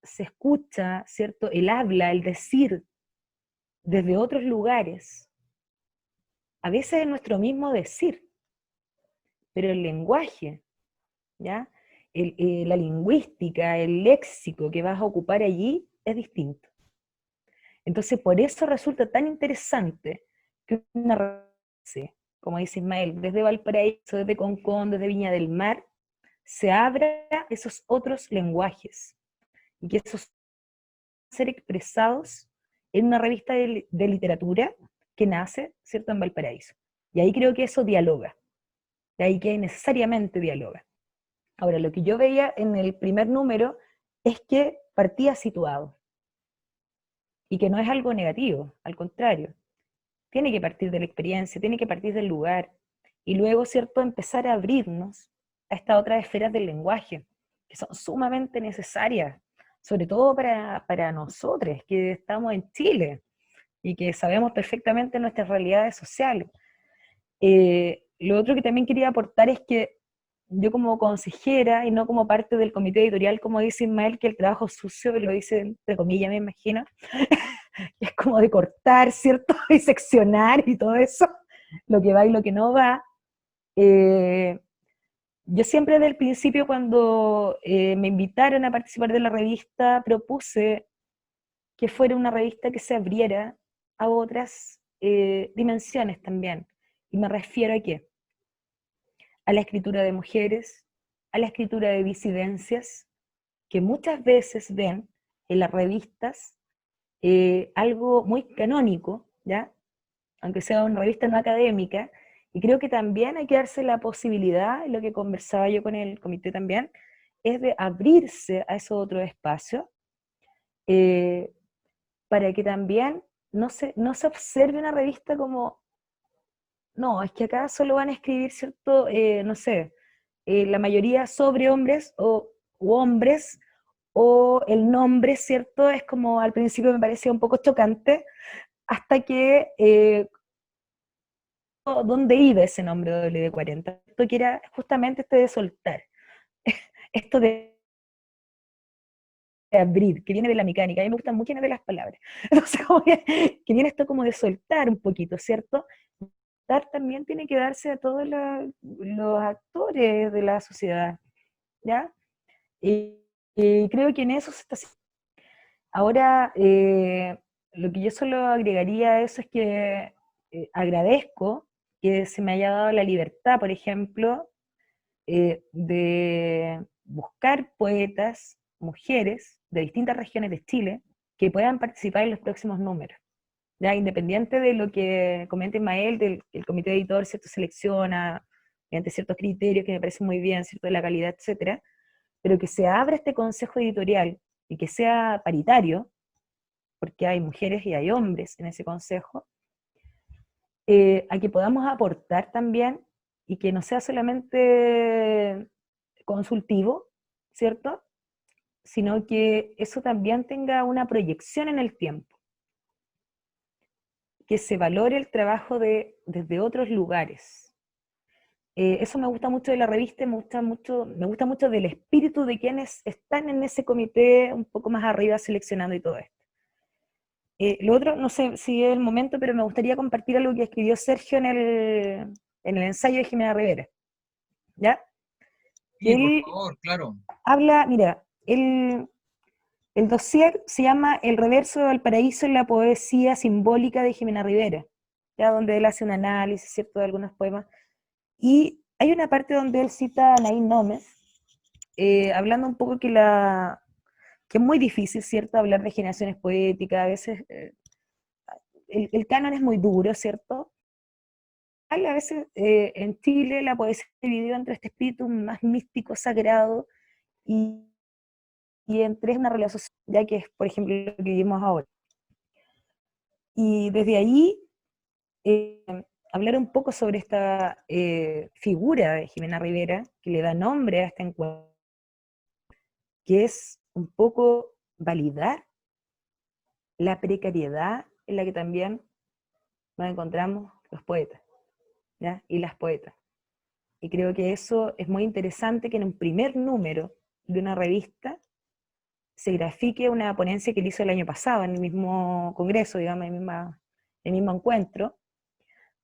se escucha, ¿cierto? El habla, el decir desde otros lugares, a veces es nuestro mismo decir, pero el lenguaje, ¿ya? La lingüística, el léxico que vas a ocupar allí es distinto. Entonces, por eso resulta tan interesante que una raíz, como dice Ismael, desde Valparaíso, desde Concón, desde Viña del Mar, se abra esos otros lenguajes y que esos ser expresados en una revista de literatura que nace, ¿cierto?, en Valparaíso. Y ahí creo que eso dialoga, de ahí que necesariamente dialoga. Ahora, lo que yo veía en el primer número es que partía situado, y que no es algo negativo, al contrario, tiene que partir de la experiencia, tiene que partir del lugar, y luego, ¿cierto?, empezar a abrirnos a estas otras esferas del lenguaje, que son sumamente necesarias, sobre todo para nosotros, que estamos en Chile, y que sabemos perfectamente nuestras realidades sociales. Lo otro que también quería aportar es que yo como consejera, y no como parte del comité editorial, como dice Ismael, que el trabajo sucio, lo dice entre comillas, me imagino, es como de cortar, ¿cierto? Y seccionar y todo eso, lo que va y lo que no va. Eh, yo siempre desde el principio, cuando me invitaron a participar de la revista, propuse que fuera una revista que se abriera a otras dimensiones también. ¿Y me refiero a qué? A la escritura de mujeres, a la escritura de disidencias, que muchas veces ven en las revistas algo muy canónico, ¿ya? Aunque sea una revista no académica, y creo que también hay que darse la posibilidad, y lo que conversaba yo con el comité también, es de abrirse a esos otros espacios, eh, para que también no se observe una revista como, no, es que acá solo van a escribir, ¿cierto? No sé, la mayoría sobre hombres u hombres, o el nombre, ¿cierto? Es como al principio me parecía un poco chocante, hasta que dónde iba ese nombre WD-40, esto que era justamente este de soltar, esto de abrir, que viene de la mecánica, a mí me gustan mucho de las palabras, entonces como que viene esto como de soltar un poquito, ¿cierto? Soltar también tiene que darse a todos los actores de la sociedad, ¿ya? Y creo que en eso se está haciendo. Ahora, lo que yo solo agregaría a eso es que agradezco que se me haya dado la libertad, por ejemplo, de buscar poetas, mujeres de distintas regiones de Chile, que puedan participar en los próximos números. Ya, independiente de lo que comente Ismael, el comité editor, ¿cierto?, selecciona mediante ciertos criterios que me parecen muy bien, ¿cierto?, de la calidad, etcétera, pero que se abra este consejo editorial y que sea paritario, porque hay mujeres y hay hombres en ese consejo, a que podamos aportar también y que no sea solamente consultivo, ¿cierto? Sino que eso también tenga una proyección en el tiempo, que se valore el trabajo desde otros lugares. Eso me gusta mucho de la revista, me gusta mucho del espíritu de quienes están en ese comité un poco más arriba seleccionando y todo esto. Lo otro, no sé si es el momento, pero me gustaría compartir algo que escribió Sergio en el ensayo de Jimena Rivera, ¿ya? Sí, por Él favor, claro. habla, mira, el dossier se llama El reverso de Valparaíso en la poesía simbólica de Jimena Rivera, ya donde él hace un análisis, ¿cierto?, de algunos poemas. Y hay una parte donde él cita a Naín Nómez, hablando un poco que es muy difícil, ¿cierto?, hablar de generaciones poéticas, a veces el canon es muy duro, ¿cierto? A veces en Chile la poesía se dividió entre este espíritu más místico, sagrado, y, y entre una realidad social, ya que es, por ejemplo, lo que vivimos ahora. Y desde ahí, eh, hablar un poco sobre esta figura de Jimena Rivera, que le da nombre a este encuentro, que es un poco validar la precariedad en la que también nos encontramos los poetas, ¿ya? Y las poetas. Y creo que eso es muy interesante, que en un primer número de una revista se grafique una ponencia que él hizo el año pasado, en el mismo congreso, digamos, en el mismo encuentro,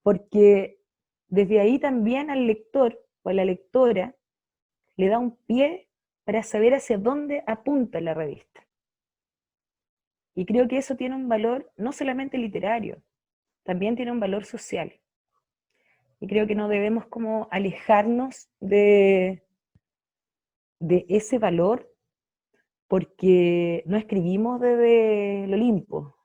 porque desde ahí también al lector o a la lectora le da un pie para saber hacia dónde apunta la revista. Y creo que eso tiene un valor no solamente literario, también tiene un valor social. Y creo que no debemos como alejarnos de ese valor, porque no escribimos desde el Olimpo,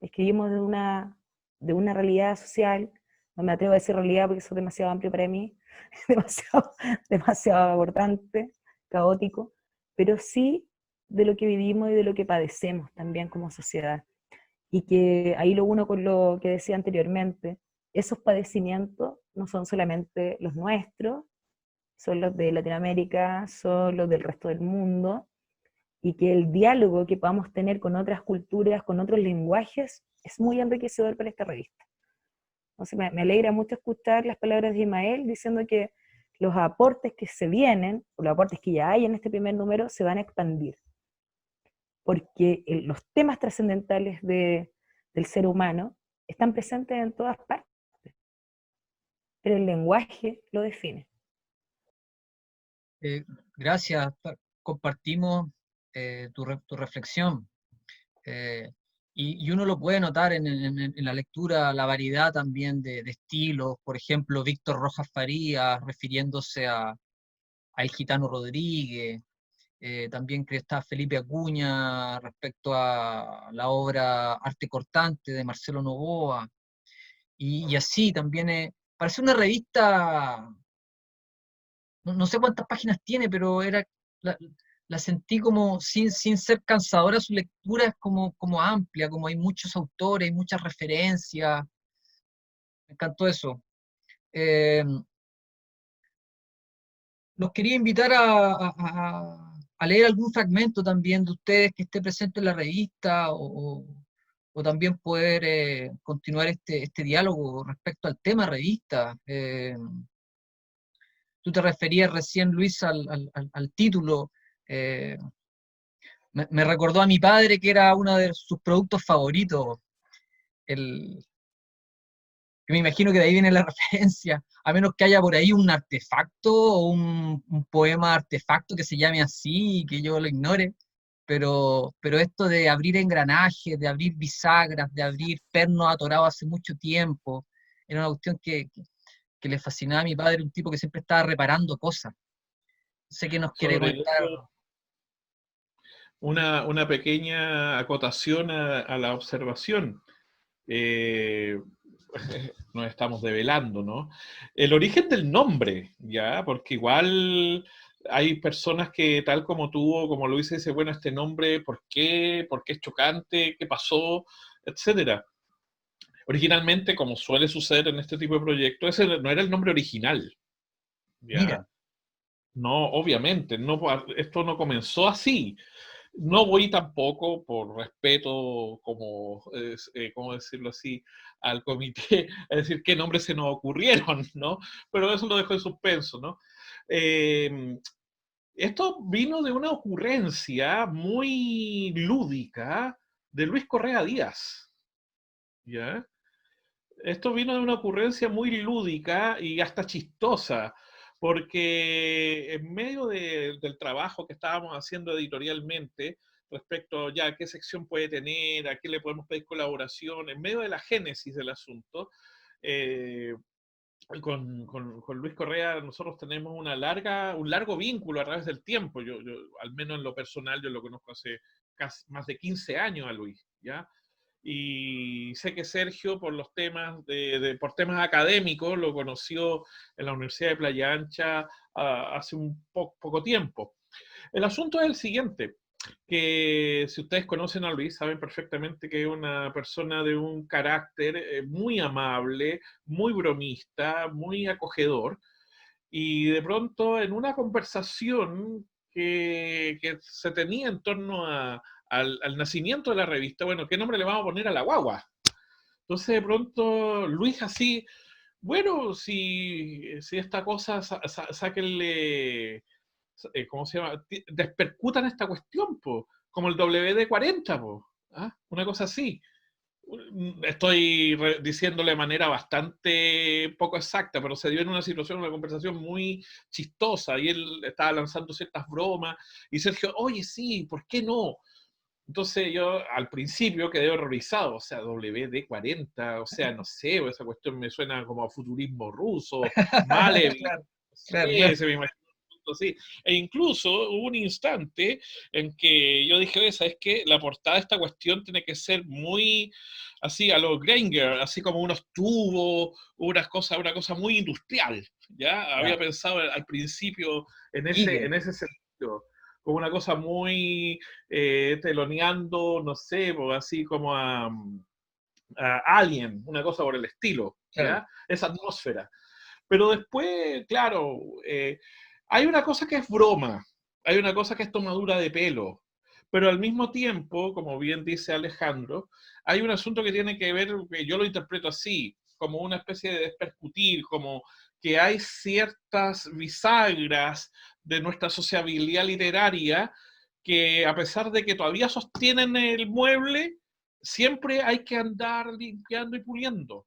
escribimos de una realidad social. No me atrevo a decir realidad porque eso es demasiado amplio para mí, demasiado abordante, caótico, pero sí de lo que vivimos y de lo que padecemos también como sociedad. Y que ahí lo uno con lo que decía anteriormente, esos padecimientos no son solamente los nuestros, son los de Latinoamérica, son los del resto del mundo, y que el diálogo que podamos tener con otras culturas, con otros lenguajes, es muy enriquecedor para esta revista. Entonces me alegra mucho escuchar las palabras de Ismael diciendo que los aportes que se vienen, o los aportes que ya hay en este primer número, se van a expandir, porque los temas trascendentales del ser humano están presentes en todas partes, pero el lenguaje lo define. Eh, Gracias, compartimos tu reflexión. Eh, y uno lo puede notar en la lectura, la variedad también de estilos. Por ejemplo, Víctor Rojas Farías refiriéndose a El Gitano Rodríguez. También que está Felipe Acuña respecto a la obra Arte Cortante de Marcelo Novoa. Y así también, parece una revista, no sé cuántas páginas tiene, pero la, la sentí como, sin ser cansadora, su lectura es como amplia, como hay muchos autores, hay muchas referencias. Me encantó eso. Eh, Los quería invitar a leer algún fragmento también de ustedes que esté presente en la revista, o también poder continuar este diálogo respecto al tema revista. Tú te referías recién, Luis, al título. eh, Me recordó a mi padre, que era uno de sus productos favoritos, el, que me imagino que de ahí viene la referencia, a menos que haya por ahí un artefacto o un poema artefacto que se llame así y que yo lo ignore, pero esto de abrir engranajes, de abrir bisagras, de abrir pernos atorados hace mucho tiempo, era una cuestión que le fascinaba a mi padre, un tipo que siempre estaba reparando cosas. Sé que nos quiere Sobre comentar. eso, una pequeña acotación a la observación. Eh, nos estamos develando, ¿no? El origen del nombre, ¿ya? Porque igual hay personas que, tal como tú o como Luis, dice, bueno, este nombre, ¿por qué? ¿Por qué es chocante? ¿Qué pasó? Etcétera. Originalmente, como suele suceder en este tipo de proyectos, ese no era el nombre original, ¿ya? Mira, No, obviamente, no, esto no comenzó así. No voy tampoco, por respeto, como, ¿cómo decirlo así?, al comité, a decir qué nombres se nos ocurrieron, ¿no? Pero eso lo dejo en suspenso, ¿no? Eh, Esto vino de una ocurrencia muy lúdica de Luis Correa Díaz, ¿ya? Esto vino de una ocurrencia muy lúdica y hasta chistosa, porque en medio del trabajo que estábamos haciendo editorialmente, respecto ya a qué sección puede tener, a qué le podemos pedir colaboración, en medio de la génesis del asunto, eh, con Luis Correa nosotros tenemos un largo vínculo a través del tiempo. Yo, al menos en lo personal, yo lo conozco hace más de 15 años a Luis, ¿ya? Y sé que Sergio, por los temas por temas académicos, lo conoció en la Universidad de Playa Ancha hace un poco tiempo. El asunto es el siguiente, que si ustedes conocen a Luis, saben perfectamente que es una persona de un carácter muy amable, muy bromista, muy acogedor, y de pronto en una conversación que se tenía en torno al nacimiento de la revista, bueno, ¿qué nombre le vamos a poner a la guagua? Entonces de pronto Luis así, bueno, si esta cosa, sáquenle, ¿cómo se llama? Despercutan esta cuestión, po, como el WD-40, po, ¿ah? Una cosa así. Estoy diciéndole de manera bastante poco exacta, pero se dio en una situación, una conversación muy chistosa, y él estaba lanzando ciertas bromas, y Sergio, oye, sí, ¿por qué no? Entonces yo al principio quedé horrorizado, o sea, WD-40, o sea, no sé, esa cuestión me suena como a futurismo ruso, Malev, claro, no claro, claro. sé, se me imagina así. E incluso hubo un instante en que yo dije, oye, ¿sabes qué? La portada de esta cuestión tiene que ser muy así a lo Granger, así como unos tubos, una cosa muy industrial, ¿ya? Había Ya. pensado al principio Giger, en ese sentido, como una cosa muy teloneando, no sé, pues, así como a Alien, una cosa por el estilo, claro. ¿ya? Esa atmósfera. Pero después, claro, hay una cosa que es broma, hay una cosa que es tomadura de pelo, pero al mismo tiempo, como bien dice Alejandro, hay un asunto que tiene que ver, que yo lo interpreto así, como una especie de despercutir, como que hay ciertas bisagras de nuestra sociabilidad literaria que, a pesar de que todavía sostienen el mueble, siempre hay que andar limpiando y puliendo.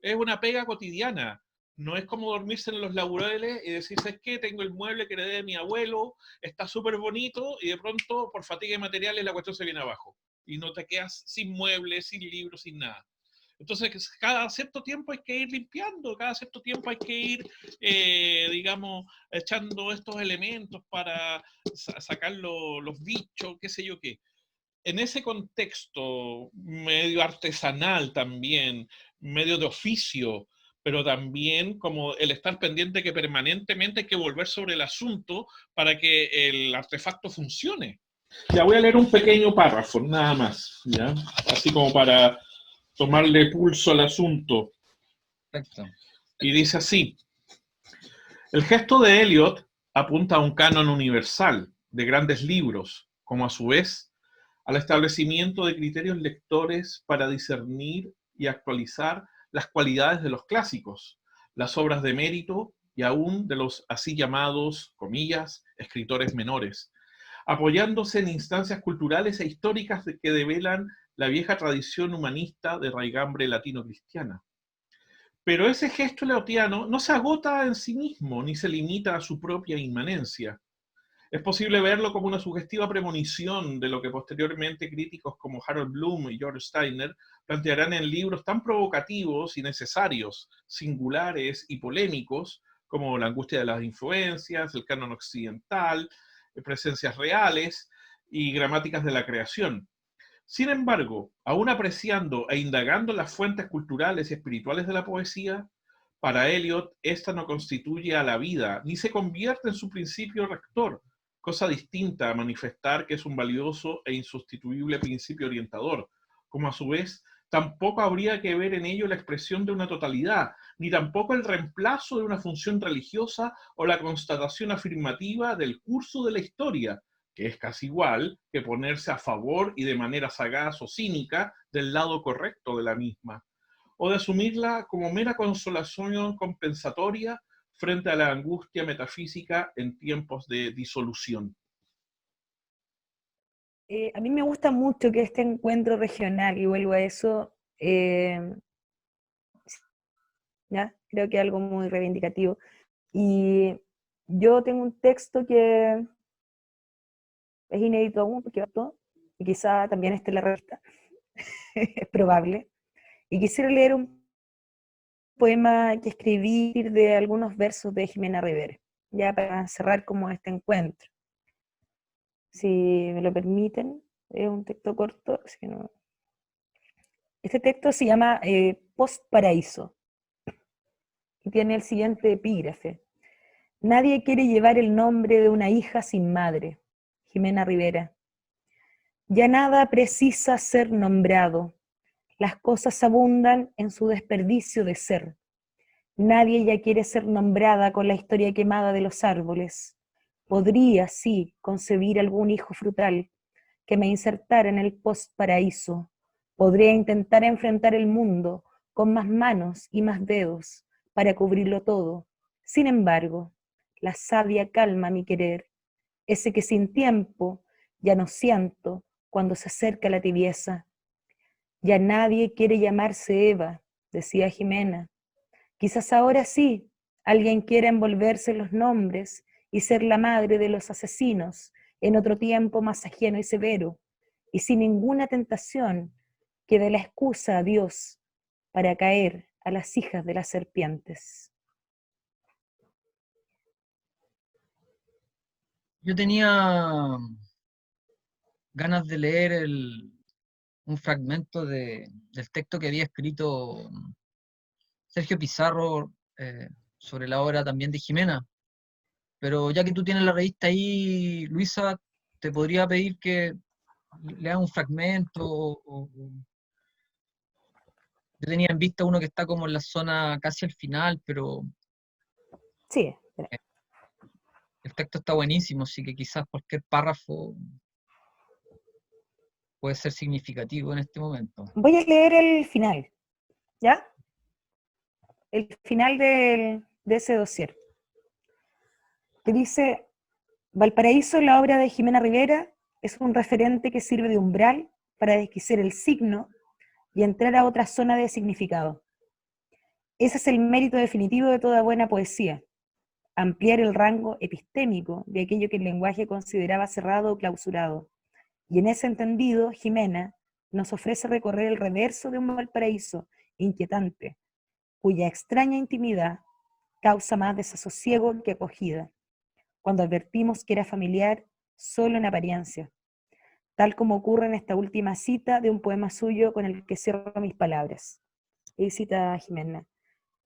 Es una pega cotidiana. No es como dormirse en los laureles y decir, ¿sabes qué? Tengo el mueble que heredé de mi abuelo, está súper bonito, y de pronto, por fatiga de materiales, la cuestión se viene abajo. Y no te quedas sin muebles, sin libros, sin nada. Entonces, cada cierto tiempo hay que ir limpiando, cada cierto tiempo hay que ir, digamos, echando estos elementos para sacar los bichos, qué sé yo qué. En ese contexto medio artesanal también, medio de oficio, pero también como el estar pendiente que permanentemente hay que volver sobre el asunto para que el artefacto funcione. Ya voy a leer un pequeño párrafo, nada más, ¿ya? Así como para tomarle pulso al asunto. Perfecto. Y dice así: el gesto de Eliot apunta a un canon universal de grandes libros, como a su vez al establecimiento de criterios lectores para discernir y actualizar las cualidades de los clásicos, las obras de mérito y aún de los así llamados, comillas, escritores menores, apoyándose en instancias culturales e históricas que develan la vieja tradición humanista de raigambre latino-cristiana. Pero ese gesto leotiano no se agota en sí mismo, ni se limita a su propia inmanencia. Es posible verlo como una sugestiva premonición de lo que posteriormente críticos como Harold Bloom y George Steiner plantearán en libros tan provocativos y necesarios, singulares y polémicos como La angustia de las influencias, El canon occidental, Presencias reales y Gramáticas de la creación. Sin embargo, aún apreciando e indagando las fuentes culturales y espirituales de la poesía, Para Eliot, esta no constituye a la vida, ni se convierte en su principio rector, cosa distinta a manifestar que es un valioso e insustituible principio orientador, como a su vez tampoco habría que ver en ello la expresión de una totalidad, ni tampoco el reemplazo de una función religiosa o la constatación afirmativa del curso de la historia, que es casi igual que ponerse a favor y de manera sagaz o cínica del lado correcto de la misma, o de asumirla como mera consolación compensatoria frente a la angustia metafísica en tiempos de disolución. A mí me gusta mucho que este encuentro regional, y vuelvo a eso, ¿ya? Creo que es algo muy reivindicativo. Y yo tengo un texto que es inédito aún, porque y quizá también esté en la revista, es probable. Y quisiera leer un poema que escribí de algunos versos de Ximena Rivera, ya para cerrar como este encuentro. Si me lo permiten, es un texto corto, así que no. Este texto se llama Post Paraíso y tiene el siguiente epígrafe. Nadie quiere llevar el nombre de una hija sin madre. Ximena Rivera. Ya nada precisa ser nombrado. Las cosas abundan en su desperdicio de ser. Nadie ya quiere ser nombrada con la historia quemada de los árboles. Podría, sí, concebir algún hijo frutal que me insertara en el post-paraíso. Podría intentar enfrentar el mundo con más manos y más dedos para cubrirlo todo. Sin embargo, la sabia calma mi querer, ese que sin tiempo ya no siento cuando se acerca la tibieza. Ya nadie quiere llamarse Eva, decía Ximena. Quizás ahora sí, alguien quiera envolverse en los nombres y ser la madre de los asesinos en otro tiempo más ajeno y severo, y sin ninguna tentación que dé la excusa a Dios para caer a las hijas de las serpientes. Yo tenía ganas de leer un fragmento del texto que había escrito Sergio Pizarro sobre la obra también de Ximena. Pero ya que tú tienes la revista ahí, Luisa, te podría pedir que leas un fragmento. Yo tenía en vista uno que está como en la zona casi al final, pero Sí, el texto está buenísimo, así que quizás cualquier párrafo puede ser significativo en este momento. voy a leer el final, ¿ya? El final de ese dossier, que dice: Valparaíso, la obra de Ximena Rivera, es un referente que sirve de umbral para desquicer el signo y entrar a otra zona de significado. Ese es el mérito definitivo de toda buena poesía, ampliar el rango epistémico de aquello que el lenguaje consideraba cerrado o clausurado. Y en ese entendido, Ximena nos ofrece recorrer el reverso de un Valparaíso inquietante, cuya extraña intimidad causa más desasosiego que acogida, cuando advertimos que era familiar solo en apariencia, tal como ocurre en esta última cita de un poema suyo con el que cierro mis palabras. Y cita a Ximena.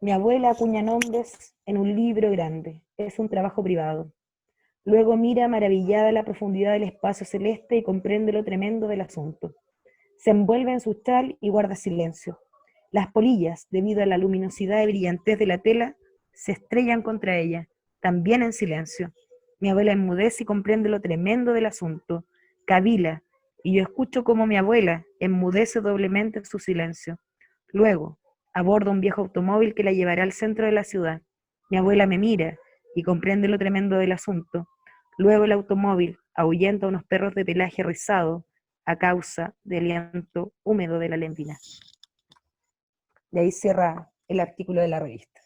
Mi abuela acuña nombres en un libro grande, es un trabajo privado. Luego mira maravillada la profundidad del espacio celeste y comprende lo tremendo del asunto. Se envuelve en su chal y guarda silencio. Las polillas, debido a la luminosidad y brillantez de la tela, se estrellan contra ella, también en silencio. Mi abuela enmudece y comprende lo tremendo del asunto. Cavila, y yo escucho cómo mi abuela enmudece doblemente en su silencio. Luego, aborda un viejo automóvil que la llevará al centro de la ciudad. Mi abuela me mira y comprende lo tremendo del asunto. Luego el automóvil ahuyenta a unos perros de pelaje rizado a causa del aliento húmedo de la lempina. Y ahí cierra el artículo de la revista.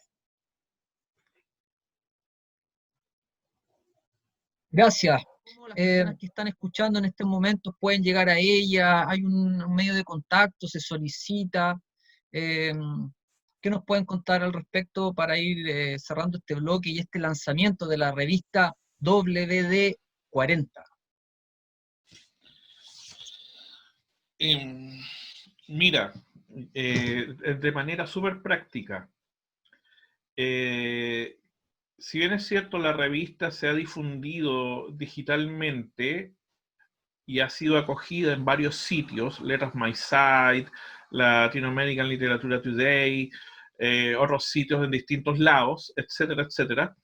Gracias. Las personas que están escuchando en estos momentos pueden llegar a ella, hay un medio de contacto, se solicita. ¿Qué nos pueden contar al respecto para ir cerrando este bloque y este lanzamiento de la revista WD 40? Mira, de manera súper práctica, si bien es cierto, la revista se ha difundido digitalmente y ha sido acogida en varios sitios, Letters My Site, Latino American Literature Today, otros sitios en distintos lados, etcétera, etcétera.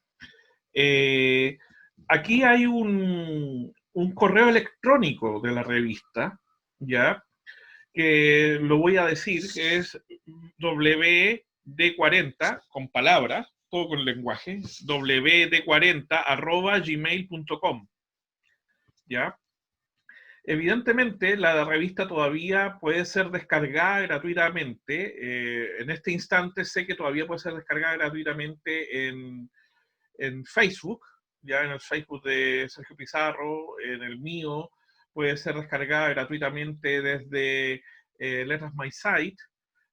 Aquí hay un correo electrónico de la revista, ¿ya? Que lo voy a decir, que es wd40, con palabras, todo con lenguaje, wd40@gmail.com, ¿ya? Evidentemente, la revista todavía puede ser descargada gratuitamente. En este instante sé que todavía puede ser descargada gratuitamente en Facebook, ya en el Facebook de Sergio Pizarro, en el mío, puede ser descargada gratuitamente desde Letters My Site,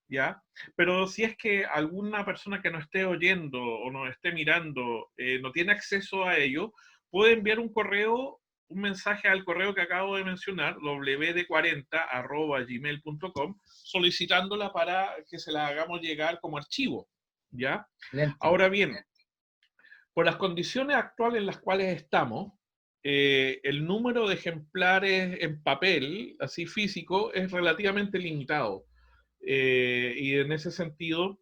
¿ya? Pero si es que alguna persona que nos esté oyendo o nos esté mirando no tiene acceso a ello, puede enviar un correo, un mensaje al correo que acabo de mencionar, wd40@gmail.com, solicitándola para que se la hagamos llegar como archivo, ¿ya? Excelente. Ahora bien, por las condiciones actuales en las cuales estamos, el número de ejemplares en papel, así físico, es relativamente limitado. Y en ese sentido,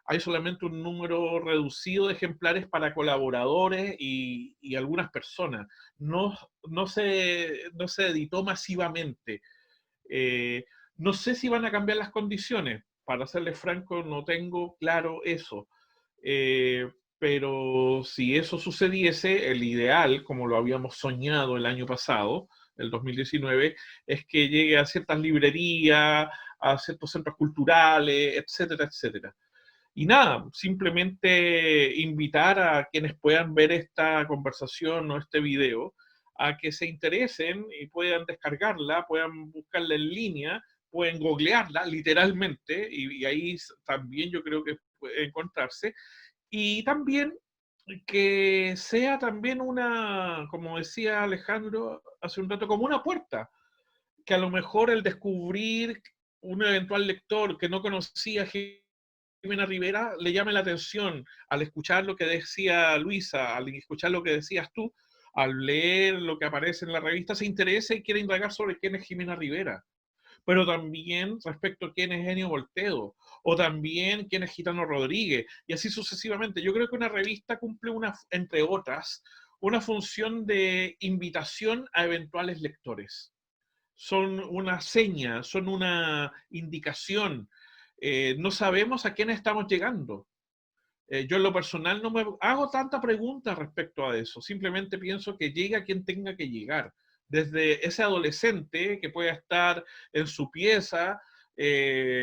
hay solamente un número reducido de ejemplares para colaboradores y algunas personas. No se editó masivamente. No sé si van a cambiar las condiciones. Para serles franco, no tengo claro eso. Pero si eso sucediese, el ideal, como lo habíamos soñado el año pasado, el 2019, es que llegue a ciertas librerías, a ciertos centros culturales, etcétera, etcétera. Y nada, simplemente invitar a quienes puedan ver esta conversación o este video a que se interesen y puedan descargarla, puedan buscarla en línea, pueden googlearla literalmente, y ahí también yo creo que puede encontrarse. Y también que sea también una, como decía Alejandro hace un rato, como una puerta, que a lo mejor el descubrir un eventual lector que no conocía a Jimena Rivera le llame la atención al escuchar lo que decía Luisa, al escuchar lo que decías tú, al leer lo que aparece en la revista, se interese y quiere indagar sobre quién es Jimena Rivera, pero también respecto a quién es Ennio Voltedo, o también quién es Gitano Rodríguez, y así sucesivamente. Yo creo que una revista cumple, entre otras, una función de invitación a eventuales lectores. Son una seña, son una indicación. No sabemos a quién estamos llegando. Yo en lo personal no me hago tanta pregunta respecto a eso, simplemente pienso que llegue a quien tenga que llegar. Desde ese adolescente que pueda estar en su pieza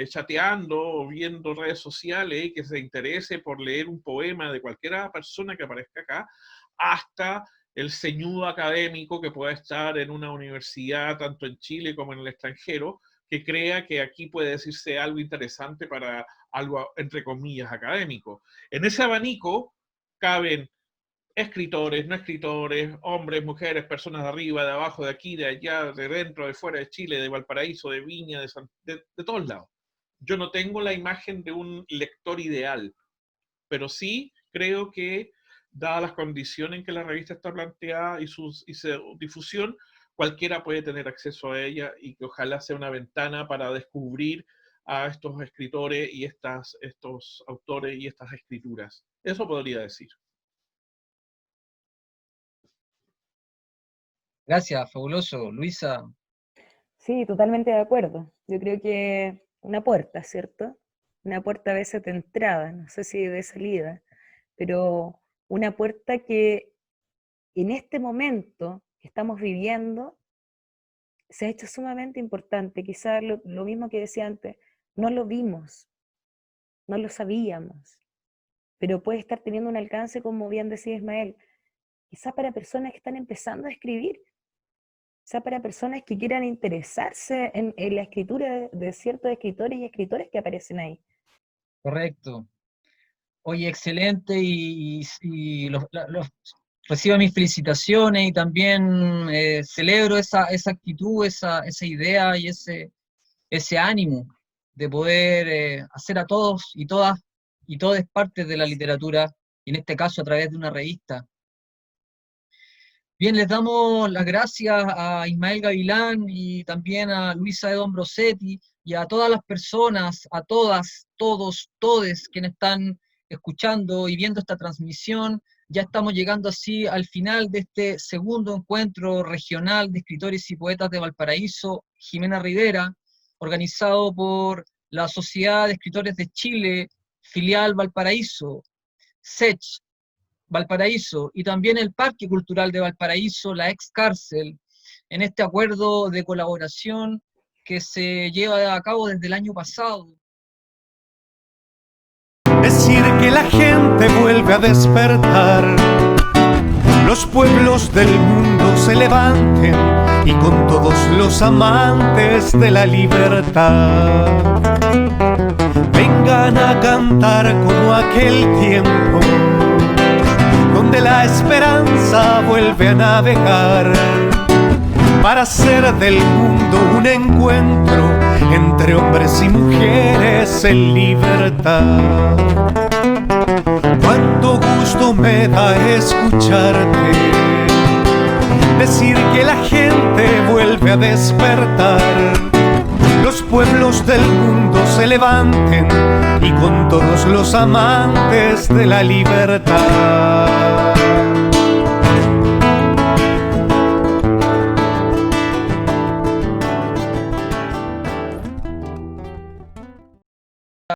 chateando o viendo redes sociales y que se interese por leer un poema de cualquier persona que aparezca acá, hasta el ceñudo académico que pueda estar en una universidad, tanto en Chile como en el extranjero, que crea que aquí puede decirse algo interesante para algo, entre comillas, académico. En ese abanico caben escritores, no escritores, hombres, mujeres, personas de arriba, de abajo, de aquí, de allá, de dentro, de fuera de Chile, de Valparaíso, de Viña, de todos lados. Yo no tengo la imagen de un lector ideal, pero sí creo que, dadas las condiciones en que la revista está planteada y su difusión, cualquiera puede tener acceso a ella y que ojalá sea una ventana para descubrir a estos escritores y estos autores y estas escrituras. Eso podría decir. Gracias, fabuloso. Luisa, Sí, totalmente de acuerdo. Yo creo que una puerta, ¿cierto? Una puerta a veces de entrada, no sé si de salida, pero una puerta que en este momento que estamos viviendo se ha hecho sumamente importante. Quizás lo mismo que decía antes, no lo vimos, no lo sabíamos, pero puede estar teniendo un alcance, como bien decía Ismael, quizás para personas que están empezando a escribir, quizás para personas que quieran interesarse en la escritura de ciertos escritores y escritores que aparecen ahí. correcto. Oye, excelente recibo mis felicitaciones y también celebro esa actitud, esa idea y ese ánimo de poder hacer a todos y todas y todas partes de la literatura, y en este caso a través de una revista. Bien, les damos las gracias a Ismael Gavilán y también a Luisa de Dombrosetti y a todas las personas, a todas, todos, todes quienes están escuchando y viendo esta transmisión. Ya estamos llegando así al final de este segundo encuentro regional de escritores y poetas de Valparaíso, Jimena Rivera, organizado por la Sociedad de Escritores de Chile, filial Valparaíso, SECH, Valparaíso, y también el Parque Cultural de Valparaíso, la ex cárcel, en este acuerdo de colaboración que se lleva a cabo desde el año pasado. Decir que la gente vuelve a despertar, los pueblos del mundo se levanten y con todos los amantes de la libertad vengan a cantar como aquel tiempo donde la esperanza vuelve a navegar para hacer del mundo un encuentro entre hombres y mujeres en libertad. Cuánto gusto me da escucharte decir que la gente vuelve a despertar, los pueblos del mundo se levanten y con todos los amantes de la libertad